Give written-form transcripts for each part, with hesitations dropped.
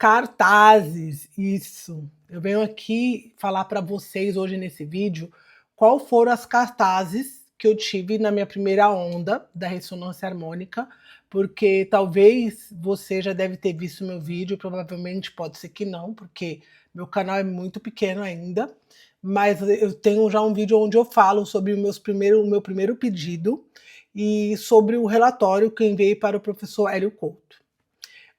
Cartazes, isso. Eu venho aqui falar para vocês hoje nesse vídeo qual foram as cartazes que eu tive na minha primeira onda da ressonância harmônica, porque talvez você já deve ter visto meu vídeo, provavelmente pode ser que não, porque meu canal é muito pequeno ainda, mas eu tenho já um vídeo onde eu falo sobre o meu primeiro pedido e sobre o relatório que eu enviei para o professor Hélio Couto.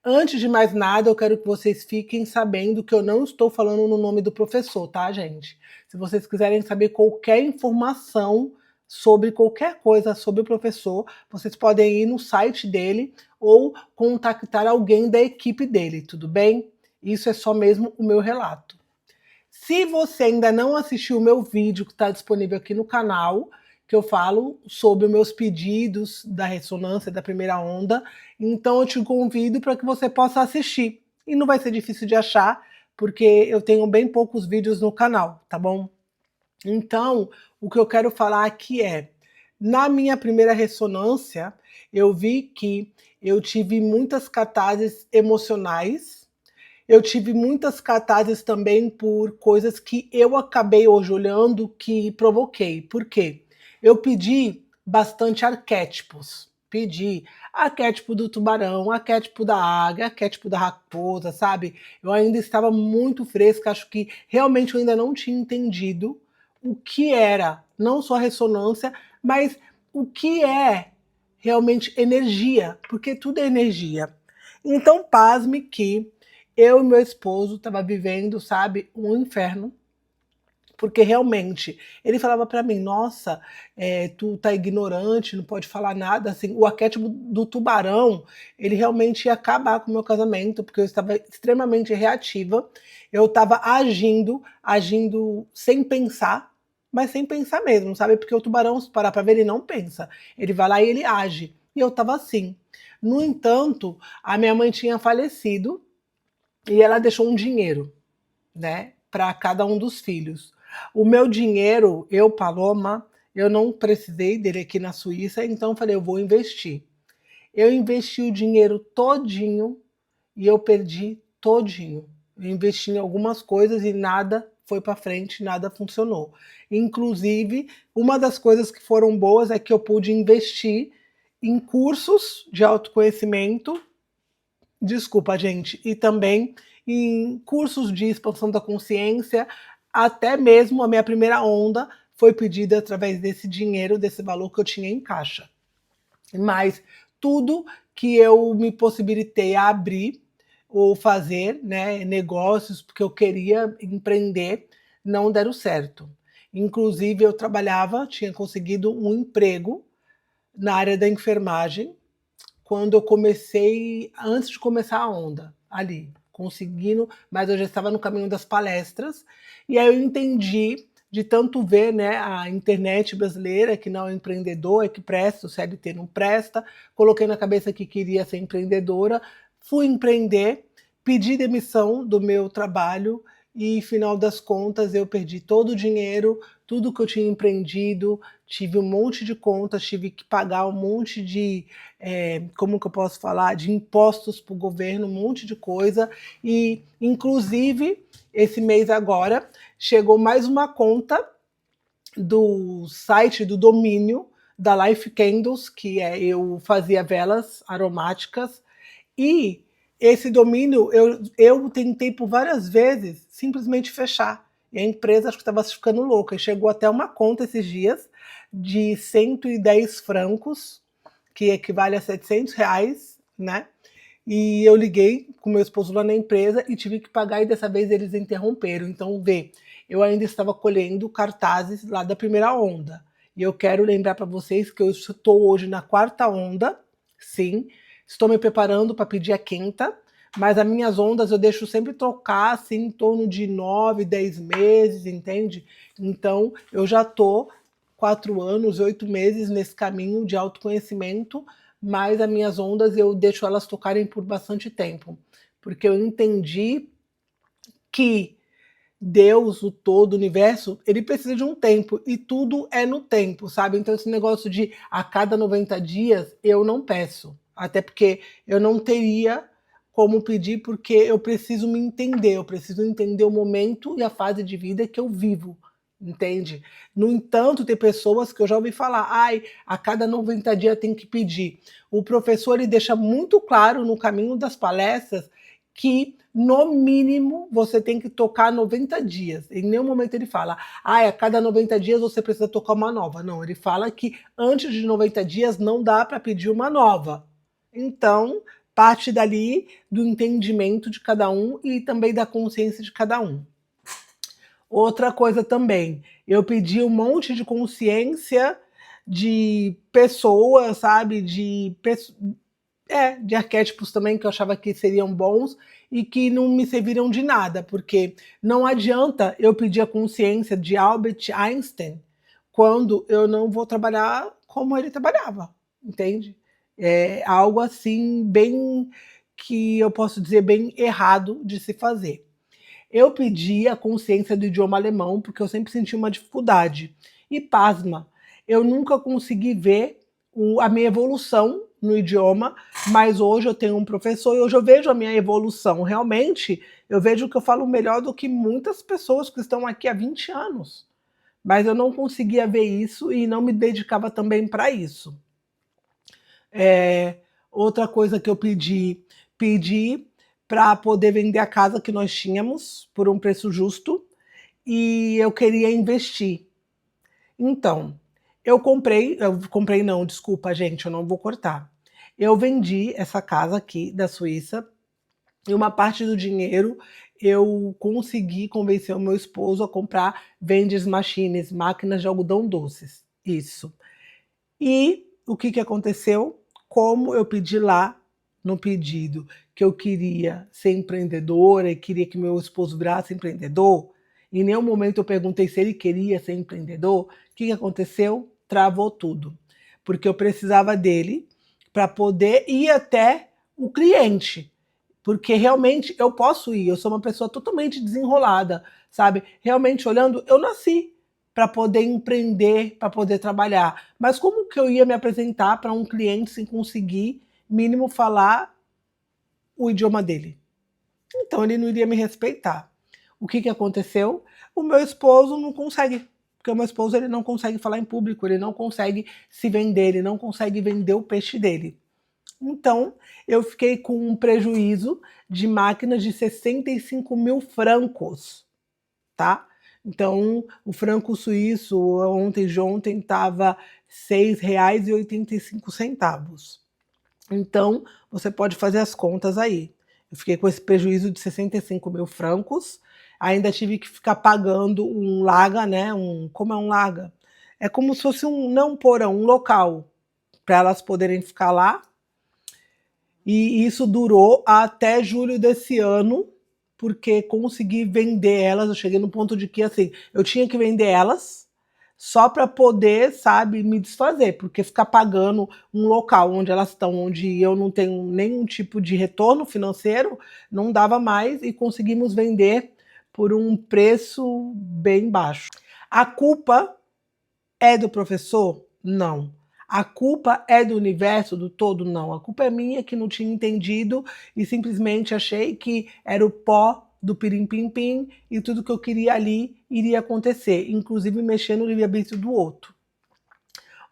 Antes de mais nada, eu quero que vocês fiquem sabendo que eu não estou falando no nome do professor, tá, gente? Se vocês quiserem saber qualquer informação sobre qualquer coisa sobre o professor, vocês podem ir no site dele ou contactar alguém da equipe dele, tudo bem? Isso é só mesmo o meu relato. Se você ainda não assistiu o meu vídeo que está disponível aqui no canal, que eu falo sobre os meus pedidos da ressonância da primeira onda, então eu te convido para que você possa assistir. E não vai ser difícil de achar, porque eu tenho bem poucos vídeos no canal, tá bom? Então, o que eu quero falar aqui é, na minha primeira ressonância, eu vi que eu tive muitas catarses emocionais, eu tive muitas catarses também por coisas que eu acabei hoje olhando que provoquei. Por quê? Eu pedi bastante arquétipos. Pedi arquétipo do tubarão, arquétipo da águia, arquétipo da raposa, sabe? Eu ainda estava muito fresca, acho que realmente eu ainda não tinha entendido o que era, não só ressonância, mas o que é realmente energia, porque tudo é energia. Então, pasme que eu e meu esposo tava vivendo, sabe, um inferno, porque realmente ele falava para mim, nossa, tu tá ignorante, não pode falar nada, assim, o arquétipo do tubarão, ele realmente ia acabar com o meu casamento, porque eu estava extremamente reativa, eu estava agindo sem pensar, mas sem pensar mesmo, sabe, porque o tubarão, se parar para ver, ele não pensa, ele vai lá e ele age, e eu estava assim. No entanto, a minha mãe tinha falecido, e ela deixou um dinheiro, né, para cada um dos filhos. O meu dinheiro, eu, Paloma, eu não precisei dele aqui na Suíça, então falei, eu vou investir. Eu investi o dinheiro todinho e eu perdi todinho. Eu investi em algumas coisas e nada foi para frente, nada funcionou. Inclusive, uma das coisas que foram boas é que eu pude investir em cursos de autoconhecimento. Desculpa, gente. E também em cursos de expansão da consciência, até mesmo a minha primeira onda foi pedida através desse dinheiro, desse valor que eu tinha em caixa. Mas tudo que eu me possibilitei a abrir ou fazer, né, negócios, porque eu queria empreender, não deram certo. Inclusive, eu trabalhava, tinha conseguido um emprego na área da enfermagem, quando eu comecei, antes de começar a onda, ali, conseguindo, mas eu já estava no caminho das palestras, e aí eu entendi, de tanto ver, né, a internet brasileira, que não é empreendedor, é que presta, o CLT não presta, coloquei na cabeça que queria ser empreendedora, fui empreender, pedi demissão do meu trabalho, e final das contas eu perdi todo o dinheiro, tudo que eu tinha empreendido, tive um monte de contas, tive que pagar um monte de, como que eu posso falar, de impostos para o governo, um monte de coisa, e inclusive esse mês agora chegou mais uma conta do site, do domínio da Life Candles, que eu fazia velas aromáticas, e esse domínio eu tentei por várias vezes simplesmente fechar. E a empresa acho que estava ficando louca. E chegou até uma conta esses dias de 110 francos, que equivale a R$ 700, né? E eu liguei com meu esposo lá na empresa e tive que pagar, e dessa vez eles interromperam. Então, vê, eu ainda estava colhendo cartazes lá da primeira onda. E eu quero lembrar para vocês que eu estou hoje na quarta onda, sim, estou me preparando para pedir a quinta, mas as minhas ondas eu deixo sempre tocar assim em torno de 9, 10 meses, entende? Então, eu já estou 4 anos, 8 meses nesse caminho de autoconhecimento, mas as minhas ondas eu deixo elas tocarem por bastante tempo, porque eu entendi que Deus, o todo, o universo, ele precisa de um tempo, e tudo é no tempo, sabe? Então esse negócio de a cada 90 dias, eu não peço, até porque eu não teria como pedir, porque eu preciso me entender, eu preciso entender o momento e a fase de vida que eu vivo, entende? No entanto, tem pessoas que eu já ouvi falar, ai, a cada 90 dias tem que pedir. O professor ele deixa muito claro no caminho das palestras que, no mínimo, você tem que tocar 90 dias. Em nenhum momento ele fala, ai, a cada 90 dias você precisa tocar uma nova. Não, ele fala que antes de 90 dias não dá para pedir uma nova. Então, parte dali do entendimento de cada um e também da consciência de cada um. Outra coisa também, eu pedi um monte de consciência de pessoas, sabe, de arquétipos também que eu achava que seriam bons e que não me serviram de nada, porque não adianta eu pedir a consciência de Albert Einstein quando eu não vou trabalhar como ele trabalhava, entende? É algo assim bem, que eu posso dizer, bem errado de se fazer. Eu pedi a consciência do idioma alemão porque eu sempre senti uma dificuldade. E pasma, eu nunca consegui ver a minha evolução no idioma, mas hoje eu tenho um professor e hoje eu vejo a minha evolução. Realmente, eu vejo que eu falo melhor do que muitas pessoas que estão aqui há 20 anos. Mas eu não conseguia ver isso e não me dedicava também para isso. Outra coisa que eu pedi para poder vender a casa que nós tínhamos por um preço justo e eu queria investir. Então, eu comprei não, desculpa gente, eu não vou cortar. Eu vendi essa casa aqui da Suíça e uma parte do dinheiro eu consegui convencer o meu esposo a comprar vending machines, máquinas de algodão doces. Isso. E o que aconteceu? Como eu pedi lá no pedido que eu queria ser empreendedora e queria que meu esposo virasse empreendedor, em nenhum momento eu perguntei se ele queria ser empreendedor, o que aconteceu? Travou tudo. Porque eu precisava dele para poder ir até o cliente. Porque realmente eu posso ir, eu sou uma pessoa totalmente desenrolada, sabe? Realmente olhando, eu nasci para poder empreender, para poder trabalhar. Mas como que eu ia me apresentar para um cliente sem conseguir, mínimo, falar o idioma dele? Então ele não iria me respeitar. O que aconteceu? O meu esposo não consegue, porque o meu esposo ele não consegue falar em público, ele não consegue se vender, ele não consegue vender o peixe dele. Então, eu fiquei com um prejuízo de máquinas de 65 mil francos, tá? Então, o franco suíço ontem de ontem estava R$ 6,85. Então, você pode fazer as contas aí. Eu fiquei com esse prejuízo de 65 mil francos, ainda tive que ficar pagando um laga, né? Como é um laga? É como se fosse não um porão, um local, para elas poderem ficar lá. E isso durou até julho desse ano, porque consegui vender elas. Eu cheguei no ponto de que assim, eu tinha que vender elas só para poder, sabe, me desfazer, porque ficar pagando um local onde elas estão, onde eu não tenho nenhum tipo de retorno financeiro, não dava mais e conseguimos vender por um preço bem baixo. A culpa é do professor? Não. A culpa é do universo, do todo? Não. A culpa é minha que não tinha entendido e simplesmente achei que era o pó do pirim-pim-pim e tudo que eu queria ali iria acontecer, inclusive mexer no livre-arbítrio do outro.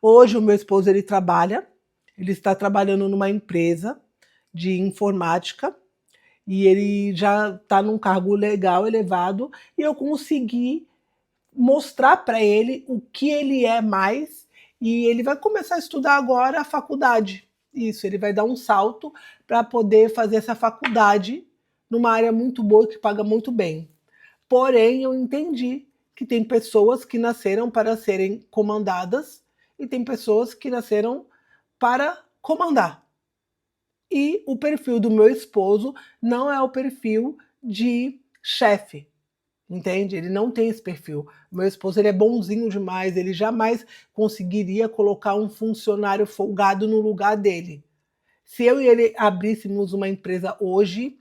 Hoje o meu esposo ele trabalha, ele está trabalhando numa empresa de informática e ele já está num cargo legal, elevado, e eu consegui mostrar para ele o que ele é mais e ele vai começar a estudar agora a faculdade. Isso, ele vai dar um salto para poder fazer essa faculdade numa área muito boa que paga muito bem. Porém, eu entendi que tem pessoas que nasceram para serem comandadas e tem pessoas que nasceram para comandar. E o perfil do meu esposo não é o perfil de chefe, entende? Ele não tem esse perfil. Meu esposo ele é bonzinho demais, ele jamais conseguiria colocar um funcionário folgado no lugar dele. Se eu e ele abríssemos uma empresa hoje,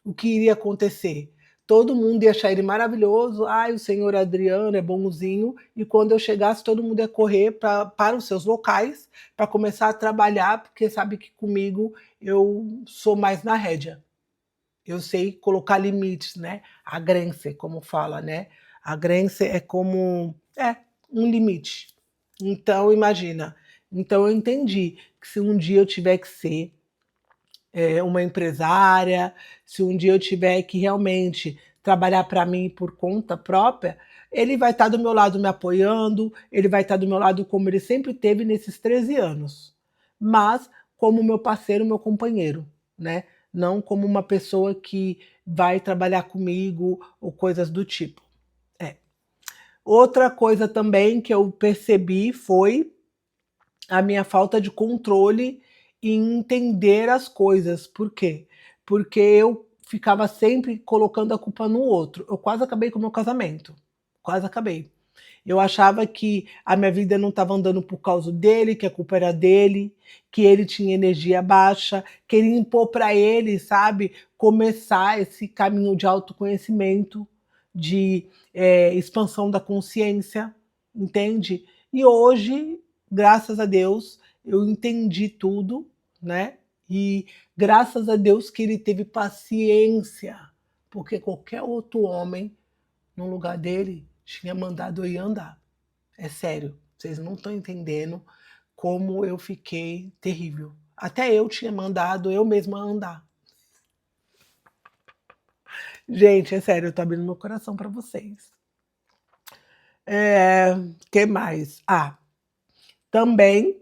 o que iria acontecer? Todo mundo ia achar ele maravilhoso, o senhor Adriano é bonzinho, e quando eu chegasse, todo mundo ia correr para os seus locais, para começar a trabalhar, porque sabe que comigo eu sou mais na rédea. Eu sei colocar limites, né? A Grenze, como fala, né? A Grenze é como um limite. Então, imagina. Então, eu entendi que se um dia eu tiver que ser uma empresária, se um dia eu tiver que realmente trabalhar para mim por conta própria, ele vai estar do meu lado me apoiando, ele vai estar do meu lado como ele sempre teve nesses 13 anos. Mas como meu parceiro, meu companheiro, né? Não como uma pessoa que vai trabalhar comigo ou coisas do tipo. É. Outra coisa também que eu percebi foi a minha falta de controle em entender as coisas. Por quê? Porque eu ficava sempre colocando a culpa no outro. Eu quase acabei com o meu casamento. Quase acabei. Eu achava que a minha vida não estava andando por causa dele, que a culpa era dele, que ele tinha energia baixa, queria impor para ele, sabe, começar esse caminho de autoconhecimento, de expansão da consciência, entende? E hoje, graças a Deus, eu entendi tudo, né? E graças a Deus que ele teve paciência, porque qualquer outro homem no lugar dele tinha mandado eu ir andar. É sério, vocês não estão entendendo como eu fiquei terrível. Até eu tinha mandado eu mesma andar. Gente, é sério, eu tô abrindo meu coração para vocês. Que mais? Também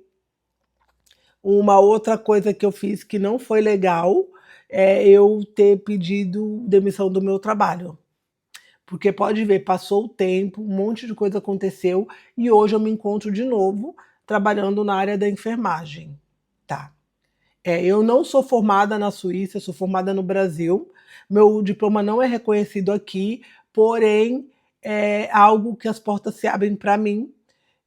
uma outra coisa que eu fiz que não foi legal é eu ter pedido demissão do meu trabalho. Porque pode ver, passou o tempo, um monte de coisa aconteceu e hoje eu me encontro de novo trabalhando na área da enfermagem. Tá. Eu não sou formada na Suíça, eu sou formada no Brasil. Meu diploma não é reconhecido aqui, porém é algo que as portas se abrem para mim,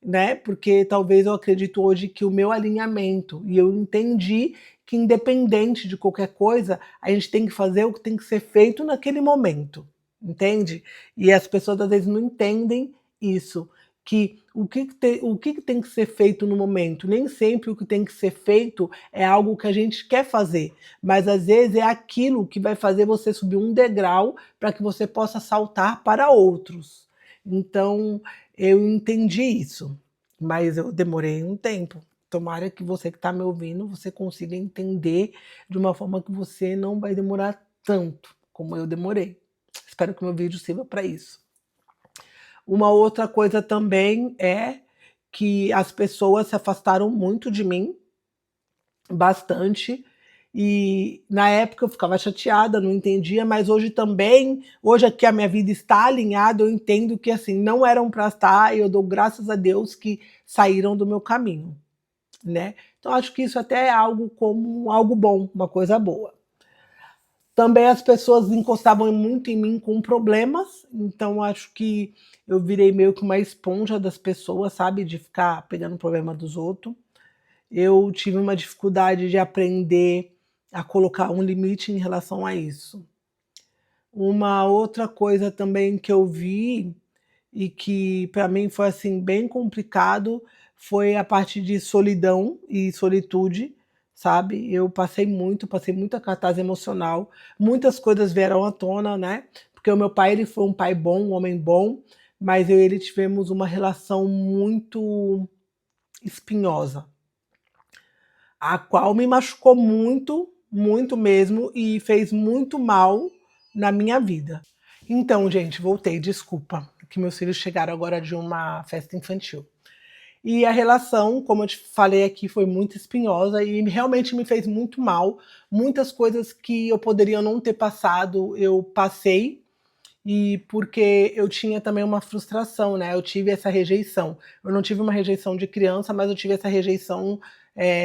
né? Porque talvez eu acredito hoje que o meu alinhamento, e eu entendi que independente de qualquer coisa, a gente tem que fazer o que tem que ser feito naquele momento, entende? E as pessoas às vezes não entendem isso, que o que tem que ser feito no momento, nem sempre o que tem que ser feito é algo que a gente quer fazer, mas às vezes é aquilo que vai fazer você subir um degrau para que você possa saltar para outros. Então, eu entendi isso, mas eu demorei um tempo. Tomara que você que está me ouvindo, você consiga entender de uma forma que você não vai demorar tanto como eu demorei. Espero que o meu vídeo sirva para isso. Uma outra coisa também é que as pessoas se afastaram muito de mim, bastante, e na época eu ficava chateada, não entendia, mas hoje também, hoje que a minha vida está alinhada, eu entendo que assim, não eram para estar, e eu dou graças a Deus que saíram do meu caminho, né? Então acho que isso até é algo como algo bom, uma coisa boa. Também as pessoas encostavam muito em mim com problemas, então acho que eu virei meio que uma esponja das pessoas, sabe? De ficar pegando o problema dos outros. Eu tive uma dificuldade de aprender a colocar um limite em relação a isso. Uma outra coisa também que eu vi e que para mim foi assim bem complicado foi a parte de solidão e solitude, sabe? Eu passei muita catarse emocional, muitas coisas vieram à tona, né? Porque o meu pai ele foi um pai bom, um homem bom, mas eu e ele tivemos uma relação muito espinhosa, a qual me machucou muito, muito mesmo, e fez muito mal na minha vida. Então, gente, voltei, desculpa, que meus filhos chegaram agora de uma festa infantil. E a relação, como eu te falei aqui, foi muito espinhosa e realmente me fez muito mal. Muitas coisas que eu poderia não ter passado, eu passei, e porque eu tinha também uma frustração, né? Eu tive essa rejeição. Eu não tive uma rejeição de criança, mas eu tive essa rejeição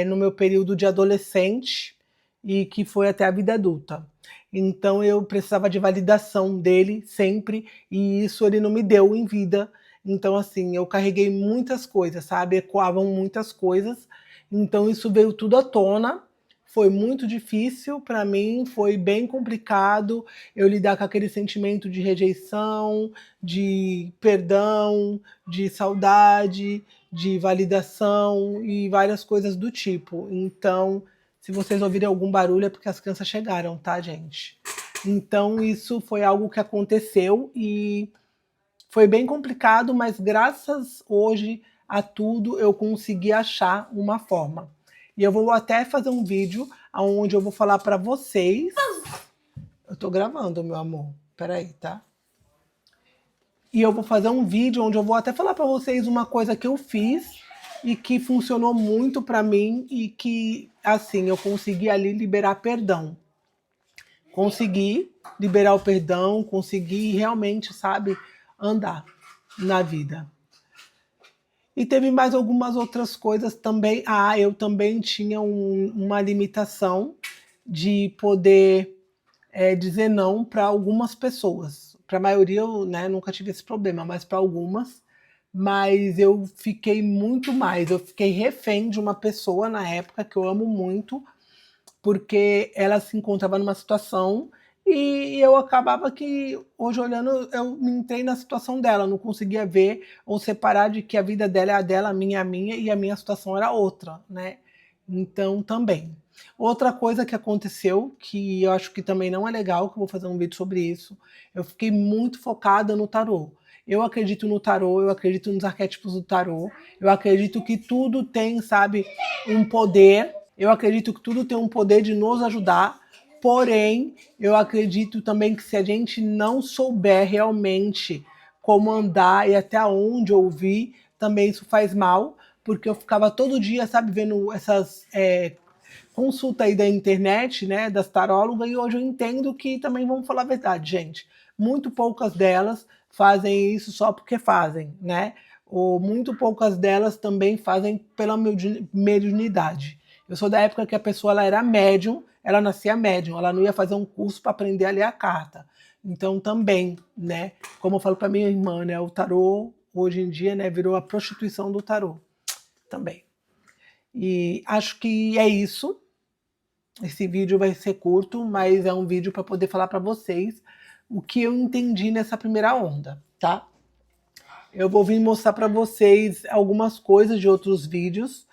no meu período de adolescente e que foi até a vida adulta. Então eu precisava de validação dele sempre e isso ele não me deu em vida. Então assim, eu carreguei muitas coisas, sabe? Ecoavam muitas coisas. Então isso veio tudo à tona. Foi muito difícil para mim, foi bem complicado eu lidar com aquele sentimento de rejeição, de perdão, de saudade, de validação e várias coisas do tipo. Então, se vocês ouvirem algum barulho é porque as crianças chegaram, tá, gente? Então isso foi algo que aconteceu e foi bem complicado, mas graças hoje a tudo eu consegui achar uma forma. E eu vou até fazer um vídeo onde eu vou falar para vocês. Eu tô gravando, meu amor. Peraí, tá? E eu vou fazer um vídeo onde eu vou até falar para vocês uma coisa que eu fiz e que funcionou muito para mim e que, assim, eu consegui ali liberar perdão. Consegui liberar o perdão, consegui realmente, sabe, andar na vida. E teve mais algumas outras coisas também. Ah, eu também tinha uma limitação de poder dizer não para algumas pessoas. Para a maioria eu, né, nunca tive esse problema, mas para algumas. Mas eu fiquei muito mais. Eu fiquei refém de uma pessoa na época que eu amo muito, porque ela se encontrava numa situação e eu acabava que, hoje olhando, eu me entrei na situação dela, não conseguia ver ou separar de que a vida dela é a dela, a minha, e a minha situação era outra, né? Então, também. Outra coisa que aconteceu, que eu acho que também não é legal, que eu vou fazer um vídeo sobre isso, eu fiquei muito focada no tarô. Eu acredito no tarô, eu acredito nos arquétipos do tarô, eu acredito que tudo tem, sabe, um poder. Eu acredito que tudo tem um poder de nos ajudar, porém, eu acredito também que se a gente não souber realmente como andar e até onde ouvir, também isso faz mal, porque eu ficava todo dia, sabe, vendo essas consultas aí da internet, né, das tarólogas, e hoje eu entendo que também, vamos falar a verdade, gente, muito poucas delas fazem isso só porque fazem, né? Ou muito poucas delas também fazem pela mediunidade. Eu sou da época que a pessoa ela era médium, ela nascia médium, ela não ia fazer um curso para aprender a ler a carta. Então também, né, como eu falo para minha irmã, né, o tarô hoje em dia, né, virou a prostituição do tarô também. E acho que é isso. Esse vídeo vai ser curto, mas é um vídeo para poder falar para vocês o que eu entendi nessa primeira onda, tá? Eu vou vir mostrar para vocês algumas coisas de outros vídeos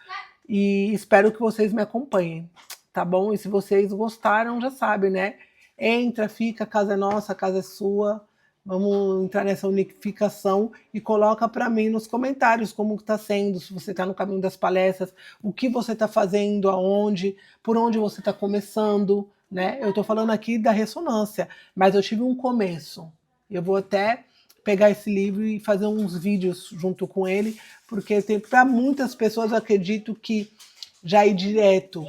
e espero que vocês me acompanhem, tá bom? E se vocês gostaram, já sabem, né? Entra, fica, a casa é nossa, a casa é sua. Vamos entrar nessa unificação e coloca para mim nos comentários como está sendo, se você está no caminho das palestras, o que você está fazendo, aonde, por onde você está começando, né? Eu estou falando aqui da ressonância, mas eu tive um começo. Eu vou até pegar esse livro e fazer uns vídeos junto com ele, porque para muitas pessoas eu acredito que já ir direto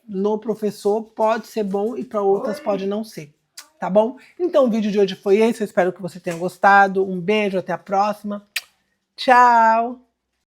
no professor pode ser bom e para outras pode não ser, tá bom? Então o vídeo de hoje foi esse, eu espero que você tenha gostado, um beijo, até a próxima, tchau!